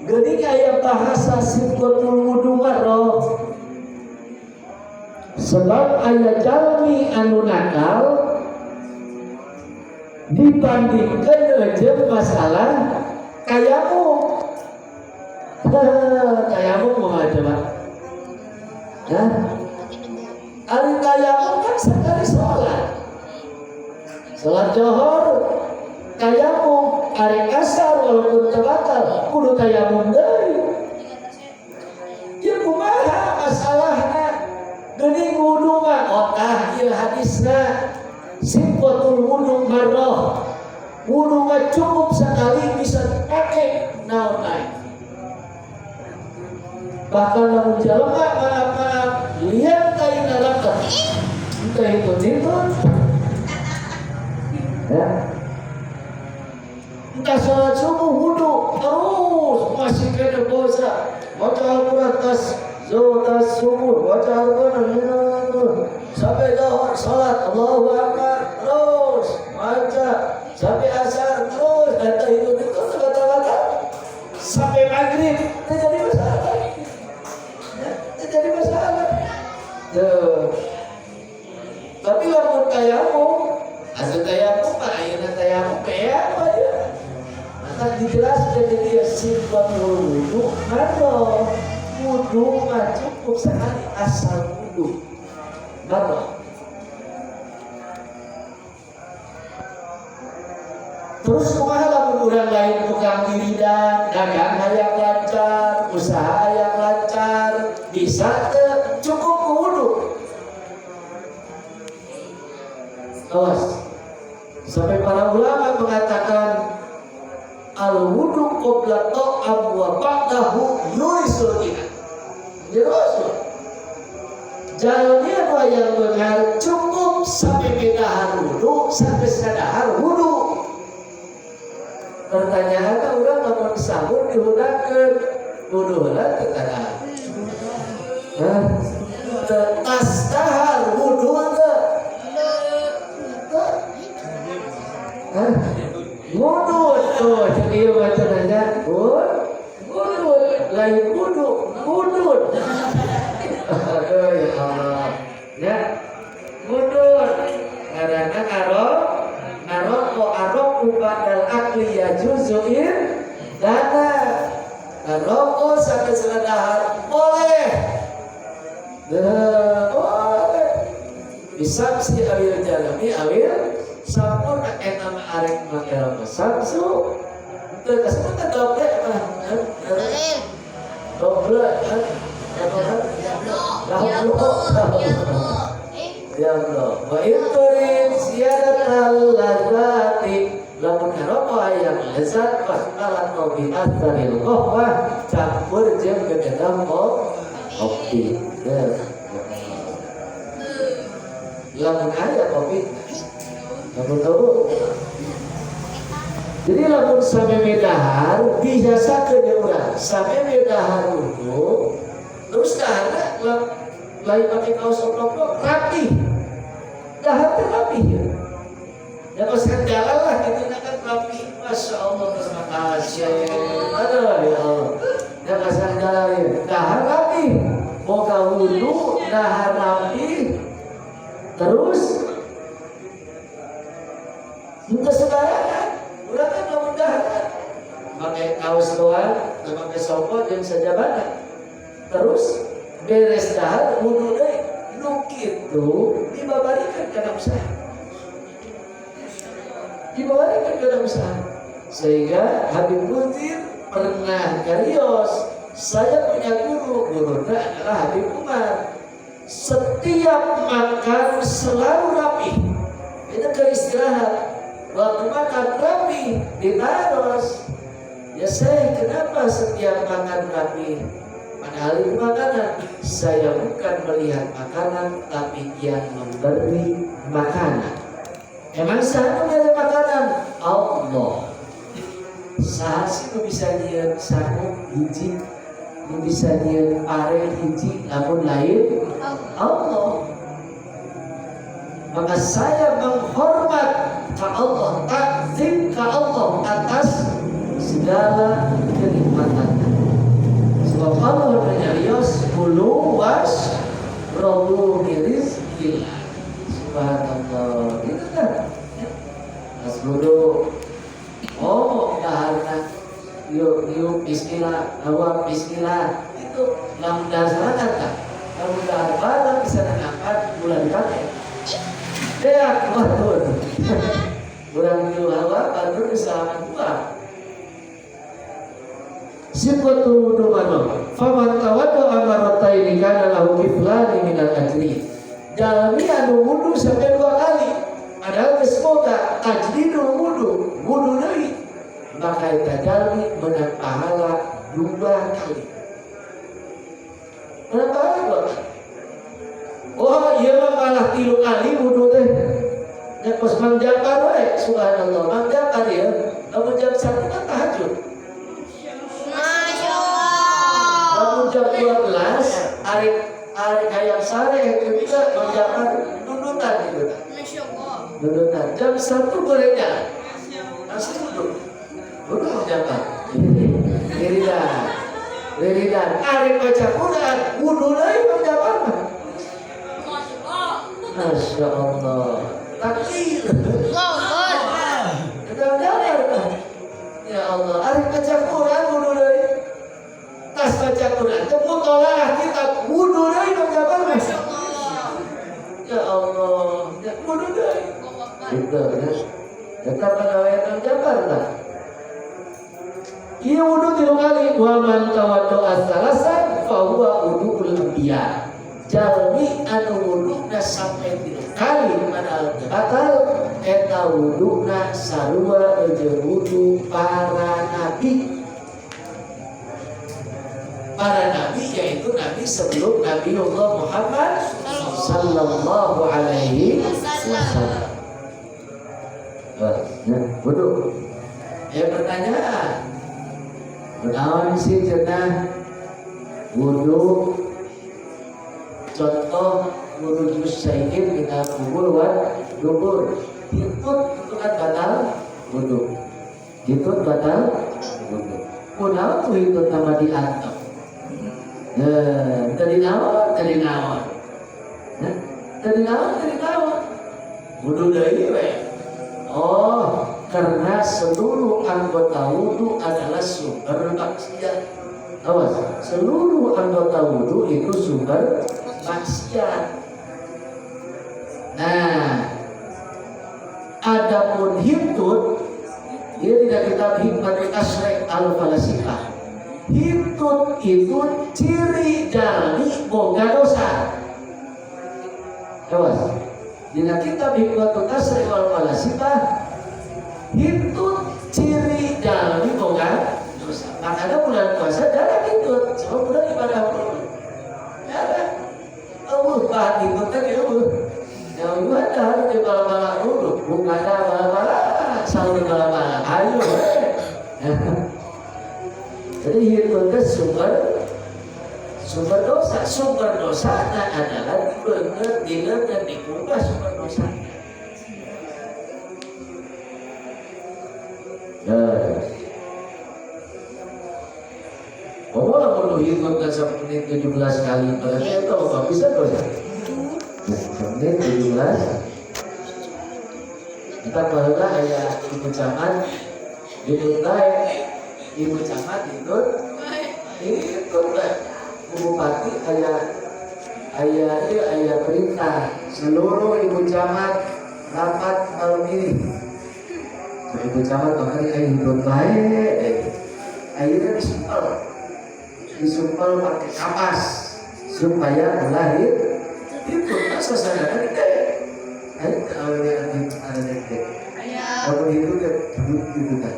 Geuning aya bahasa sifatul wudu maroh. Sebab aya jalmi anu nakal dibandingkeun jeung masalah tayamum. Tayamum kumaha coba? Hah? Ari tayamum kan sekali salat johor tayamum, ari asar walaupun terbatal kudu tayamum deui. Ieu kumaha masalahna? Geuning wudu mah otah ieu hadisna sifatul wudu marrah. Wudu mah cukup sekali bisa dipakai naon ae. Bahkan lamun jalema maaf lihat kain neraka entah itu ya, entah salat subuh wudu terus masih kena dosa, baca Al-Quran tas subuh, baca Al-Quran sampai zuhur salat Allahu Akbar terus baca sampai asar terus entah itu kata-kata sampai maghrib terjadi masalah. Jadi masalah. Tapi lamun tayamum, asa tayamum mah ayeuna tayamum ya apa ya? Maka dijelaskan dia sifatul wudu marrah. Wudu mah cukup sekali asal wudu. Marrah. Terus kumaha lamun urang lain tukang wiridan, dagang hayang lancar, usaha hayang lancar, bisa cukup wudu. Awas. Sampai para ulama mengatakan al-wudu qabla ta'am wa ba'dahu yurisul iman. Jelas. Jalnya yang benar cukup sampai bedahar wudu, sampai sadahar wudu. Pertanyaan orang lamun sahur dihudakeun wudu heula teu kana. Tas dahar wudu teu. Wudu tuh jadi bacananya wudu lain wudu. Aduh ya Allah. Ya. Wudu karena arok ba'dal akli ya juzuin dana rokok sampai seledahar boleh bisa si awil jalami awil sampun nama arek makel samsu tersebut doble ya Allah wa inturin siadat al-lazati lamun rokok yang lezat pascalan mobil asaril kohwah campur jeung gegedam kopi lamun ada kopi lamun tahu jadi lamun sampai medahar bijasakeun ya urang sampai medahar dulu terus dahar lain pakai kaos oblong rapi dahar teh rapi ya pas jalan lah gitu kan rapi. Masya Allah terima kasih. Aduh ya Allah. Ya pas jalan dahar rapi. Boga wudu dahar rapi. Terus untuk sembarangan. Udah kan lamun dahar pakai kaos doang, pakai sopot yang sajabana. Terus beres dahar wudu deui. Nu kitu dibabarikeun kana usaha. Dibawahkan dalam usaha sehingga Habib Mutir pernah karios saya punya gurunya adalah Habib Umar setiap makan selalu rapi itu ke istirahat waktu makan rapi ditaros ya saya kenapa setiap makan rapi padahal itu makanan saya bukan melihat makanan tapi yang memberi makanan. Emang satu dari makanan Allah. Saat sih bisa nyieun satu hiji, bisa nyieun pare hiji, namun lain Allah. Maka saya menghormat ke Allah, takzim ke Allah atas segala kenikmatannya. Sebab Allah menyarios kulu was robu rizqillah. Subhanallah. Itu kan. Mas dulu. Oh, karena yuk bismillah, awal bismillah. Itu yang dasar kan? Kalau udah barang bisa ngangkat bulan dipakai. Ya, betul. Bulan Julawah baru kesalahan dua. Sifatul wudu mano. Faman tawaddu amarataini kana lahu kiflani minal ajri. Jalmi anu wudu sampai 2 kali. Padahal semoga ajri nu wudu deui. Maka eta jalmi menang pahala 2 kali. Menang pahala 2 kali. Oh, iya mah malah 3 kali wudu teh. Nek pas Mang Jafar we, subhanallah. Mang Jafar ya, namun jam 1 kan tahajud. Namun jam 12 hari kayak sare ketika Mang Jafar nunutan gitu. Nunutan. Jam 1 boleh jalan. Langsung duduk. Duduk Mang Jafar. Wiridan. Hari baca Quran, wudu deui Mang Jafar. Masya Allah. Takbir. Ya Allah, hari baca Quran wudu deui. Tas baca Quran, temu tolaah kita wudu deui Mang Jafar. Ya Allah, ya wudu deui. Gitu ya. Tetap pegawai Mang Jafar lah. Iya wudu 3 kali. Wa man tawaddu as-salasan fa huwa wudu'ul anbiya. Jalmi anu wuduna sampai 3 kali padahal batal eta wuduna sarua jeung wudu para nabi. Para nabi yaitu nabi sebelum Nabiullah Muhammad sallallahu alaihi wasallam. Wudu. Pertanyaan. Naon sih cenah wudu? Contoh wudu syai'in minal kubur wa dubur. Hitut itu kan batal wudu. Hitut batal wudu. Kunaon tuh hitut nama diantam. Tadi naon. Wudu deui we. Oh, karena seluruh anggota wudu adalah sumber maksiat. Awas, seluruh anggota wudu itu sumber maksiat. Nah, adapun hitut, dia tidak kita hikmat asyrik al-falasifah. Hitut itu ciri jalmi boga dosa. Awas, jika kita hikmat asyrik al-falasifah, hitut ciri jalmi boga dosa. Makanya bulan puasa jarang hitut, cuma bulan ibadah pun. Jarang. Bahan ikutkan ya yang gimana harus di bala-bala dulu bukan ada bala-bala sahur bala-bala ayo jadi itu sumber dosa adalah dibener dan dikubah sumber dosa. Kalau perlu hitung kan seperti 17 kali berarti itu apa bisa dosa? Seperti 17. Kita barulah ayah ibu camat, ibu camat itu bupati ayah perintah seluruh ibu camat rapat malam ini. Ibu camat makanya ayah hidup baik, ayahnya disumpel pakai kapas supaya lahir itu masa sadar gede. Ayo awalnya ada gede. Kalau itu kan dulu gitu kan.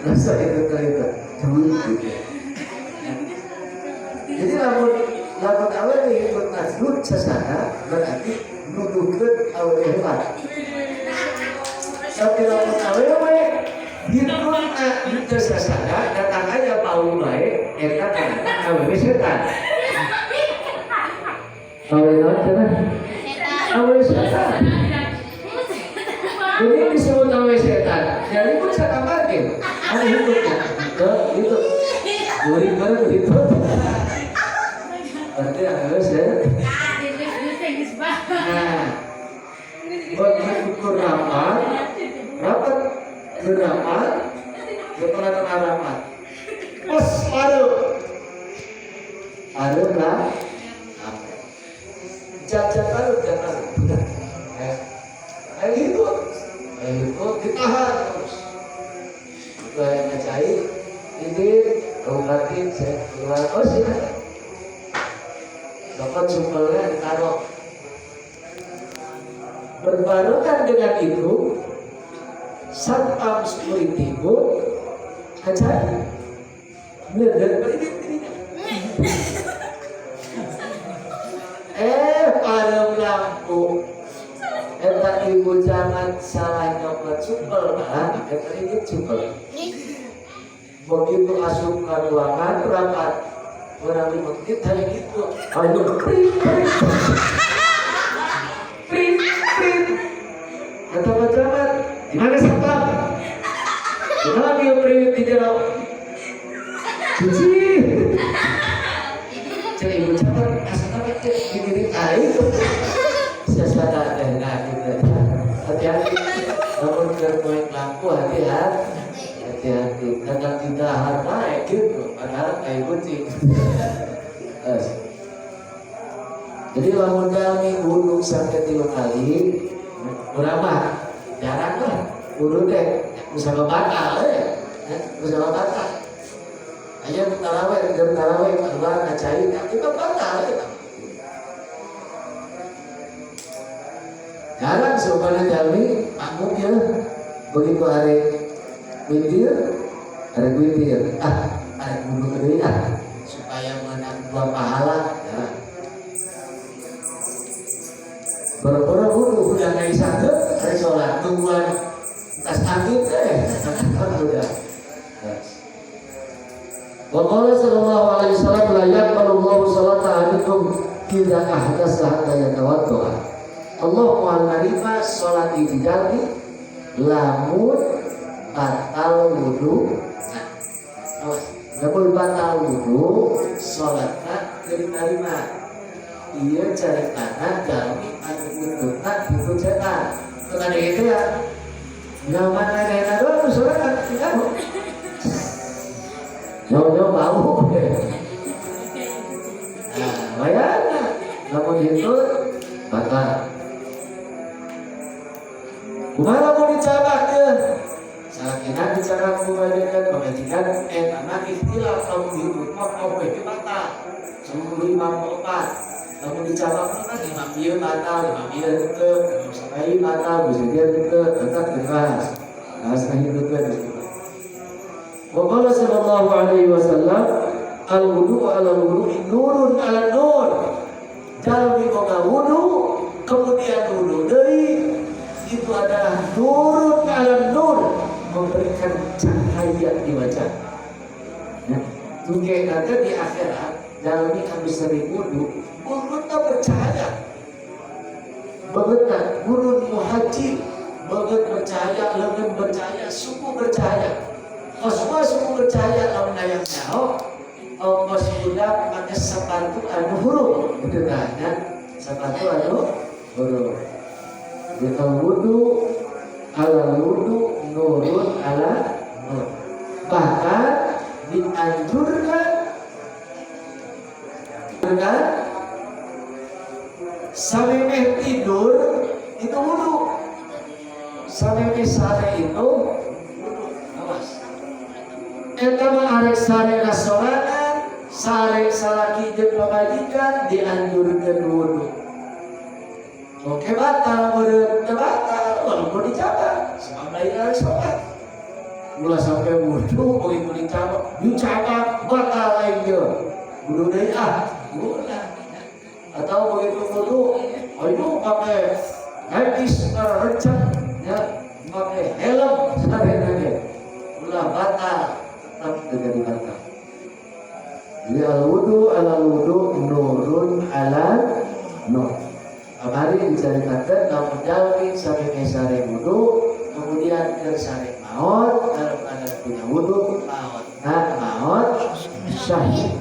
Rasa itu dulu gitu. Jadi lamun awalnya ikut nasrut sesana berarti nuduhkeun awalnya hebat. Tapi lamun awalnya hitutna itu sesana datang aja bau baik eta kan awewe setan. Awewe setan. Awewe setan. Jadi disebut awewe setan. Jadi pun harapan, kekurangan harapan. Pas baru lah, jajan baru jangan udah, kayak gitu ditahan terus. Itu yang ngecai, ini obatin saya keluar, oh sih, dapat sumpelnya ditaruh. Berbarengan dengan itu, satpam security pun ngecai, pada lampu. Eta ibu jangan salah nyopot supel, eta ini supel. Begitu asup ke ruangan rapat, orang 5 menit hanya gitu. Ayo print. Kata pejabat, di mana satpam? Kenapa dia print di dalam? Cuci. Jadi ibu catat asal dikirim air. Saya gitu. Hati-hati. Namun bermain lampu hati-hati. Kadang tidak naik gitu. Padahal kayak kucing. Jadi lamun kami gunung sampai 3 kali, berapa? Jarang lah. Gunung deh. Bisa batal ya. Bisa batal. Ayo tarawih, keluar ngacai, kita batal ya. Jarang sebenarnya kami makmum ya. Begitu hari witir, hari gunung gede supaya menang buah pahala. Ya. Berpura wudhu udah naik satu, hari sholat tungguan tas angin udah. Waqala sallallahu alaihi wasallam la yaqbalullahu salata ahadikum idza ahdatsa hatta yatawadda. Allah mau menerima salat ijtihadi lamun batal wudu. Lamun batal wudu salatna diterima. Ieu caritana jalmi anu nutupna itu cetak. Tenan itu ya. Nyaman ada doang salat tidak. Jauh-jauh bau deh. Nah, bayarnya. Namun itu batal. Kumala mau dicabak dia. Salah kena bicara kemudian pengetikan anak istilah kamu hidup mau itu batal. 10, 5, 4. Namun dicabak kan 5 dia batal, 5 dia itu sampai batal bisa dia itu tetap keras. Nah, sekarang itu kan. Waqala sallallahu alaihi wasallam al-wudu ala wudu'i nurun ala nur. Jalmi boga wudu kemudian wudu deui itu adalah nurun ala nur, memberikan cahaya di wajah. Nah, tunggu nanti di akhirat jalmi habis sering wudu, mulutnya bercahaya. Begitu mulut muhaji, begitu bercahaya, lengan bercahaya, suku bercahaya. Semua suku percaya lawan ayam nyaho, Allah sudah pakai sepatu anu huruf, itu kan? Sepatu anu huruf. Jika wudu ala wudu nurun ala nur. Bahkan dianjurkan dengan sampai tidur itu wudu, sampai sare itu. Eta mah arek sare kasorangan, sare salaki jeung pamajikan dianjurkeun wudu. Oke batal, meureun teu batal, walaupun dicabak, sababaraha arek sholat. Mula sampai wudu begitu dicabak batal lain ge. Wudu deui ulah. Atau begitu wudu, ayo pakai habis rencang ya, pakai helm sadayana ulah batal. Terjadi kata. Jadi al-wudu ala wudu nurun ala nur. Kemarin diceritakan namun jalmi sampai ke sare wudu, kemudian ke sare maut, kalau ada punya wudu maut, nah maut syahid.